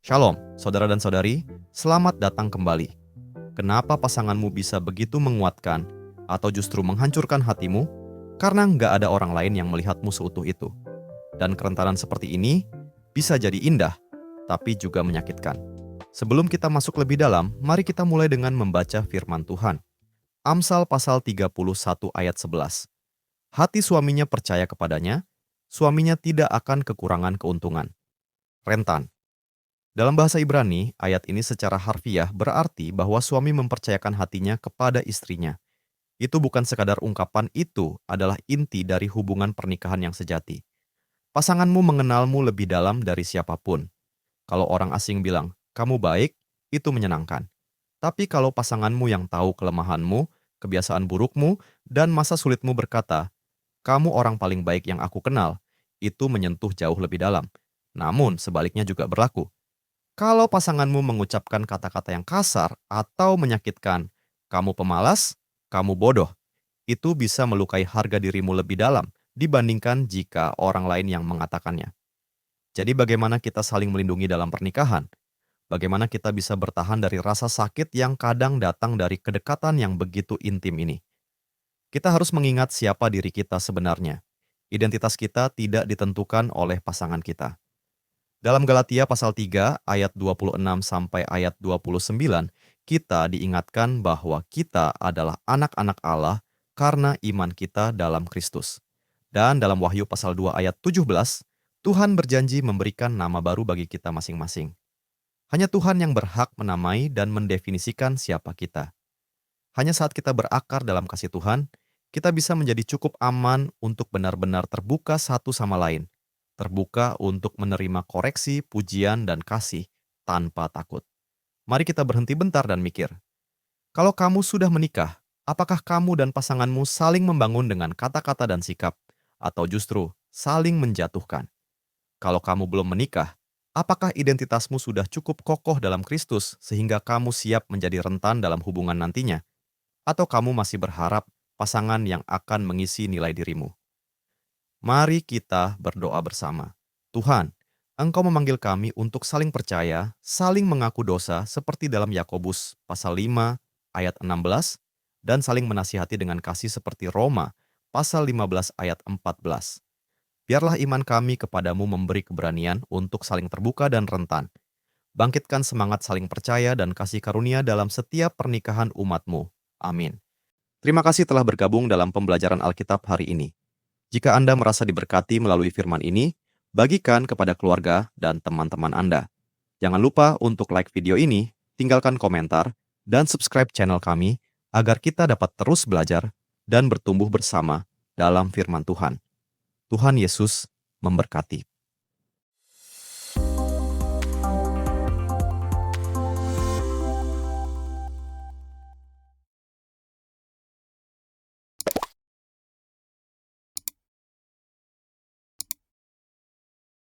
Shalom, saudara dan saudari, selamat datang kembali. Kenapa pasanganmu bisa begitu menguatkan atau justru menghancurkan hatimu? Karena nggak ada orang lain yang melihatmu seutuh itu. Dan kerentanan seperti ini bisa jadi indah, tapi juga menyakitkan. Sebelum kita masuk lebih dalam, mari kita mulai dengan membaca firman Tuhan. Amsal pasal 31 ayat 11. Hati suaminya percaya kepadanya, suaminya tidak akan kekurangan keuntungan. Rentan. Dalam bahasa Ibrani, ayat ini secara harfiah berarti bahwa suami mempercayakan hatinya kepada istrinya. Itu bukan sekadar ungkapan, itu adalah inti dari hubungan pernikahan yang sejati. Pasanganmu mengenalmu lebih dalam dari siapapun. Kalau orang asing bilang, "Kamu baik," itu menyenangkan. Tapi kalau pasanganmu yang tahu kelemahanmu, kebiasaan burukmu, dan masa sulitmu berkata, "Kamu orang paling baik yang aku kenal," itu menyentuh jauh lebih dalam. Namun, sebaliknya juga berlaku. Kalau pasanganmu mengucapkan kata-kata yang kasar atau menyakitkan, "Kamu pemalas, kamu bodoh," itu bisa melukai harga dirimu lebih dalam dibandingkan jika orang lain yang mengatakannya. Jadi bagaimana kita saling melindungi dalam pernikahan? Bagaimana kita bisa bertahan dari rasa sakit yang kadang datang dari kedekatan yang begitu intim ini? Kita harus mengingat siapa diri kita sebenarnya. Identitas kita tidak ditentukan oleh pasangan kita. Dalam Galatia pasal 3 ayat 26 sampai ayat 29, kita diingatkan bahwa kita adalah anak-anak Allah karena iman kita dalam Kristus. Dan dalam Wahyu pasal 2 ayat 17, Tuhan berjanji memberikan nama baru bagi kita masing-masing. Hanya Tuhan yang berhak menamai dan mendefinisikan siapa kita. Hanya saat kita berakar dalam kasih Tuhan, kita bisa menjadi cukup aman untuk benar-benar terbuka satu sama lain, terbuka untuk menerima koreksi, pujian, dan kasih tanpa takut. Mari kita berhenti bentar dan mikir. Kalau kamu sudah menikah, apakah kamu dan pasanganmu saling membangun dengan kata-kata dan sikap, atau justru saling menjatuhkan? Kalau kamu belum menikah, apakah identitasmu sudah cukup kokoh dalam Kristus sehingga kamu siap menjadi rentan dalam hubungan nantinya? Atau kamu masih berharap pasangan yang akan mengisi nilai dirimu? Mari kita berdoa bersama. Tuhan, Engkau memanggil kami untuk saling percaya, saling mengaku dosa seperti dalam Yakobus pasal 5 ayat 16, dan saling menasihati dengan kasih seperti Roma pasal 15 ayat 14. Biarlah iman kami kepadamu memberi keberanian untuk saling terbuka dan rentan. Bangkitkan semangat saling percaya dan kasih karunia dalam setiap pernikahan umat-Mu. Amin. Terima kasih telah bergabung dalam pembelajaran Alkitab hari ini. Jika Anda merasa diberkati melalui firman ini, bagikan kepada keluarga dan teman-teman Anda. Jangan lupa untuk like video ini, tinggalkan komentar, dan subscribe channel kami agar kita dapat terus belajar dan bertumbuh bersama dalam firman Tuhan. Tuhan Yesus memberkati.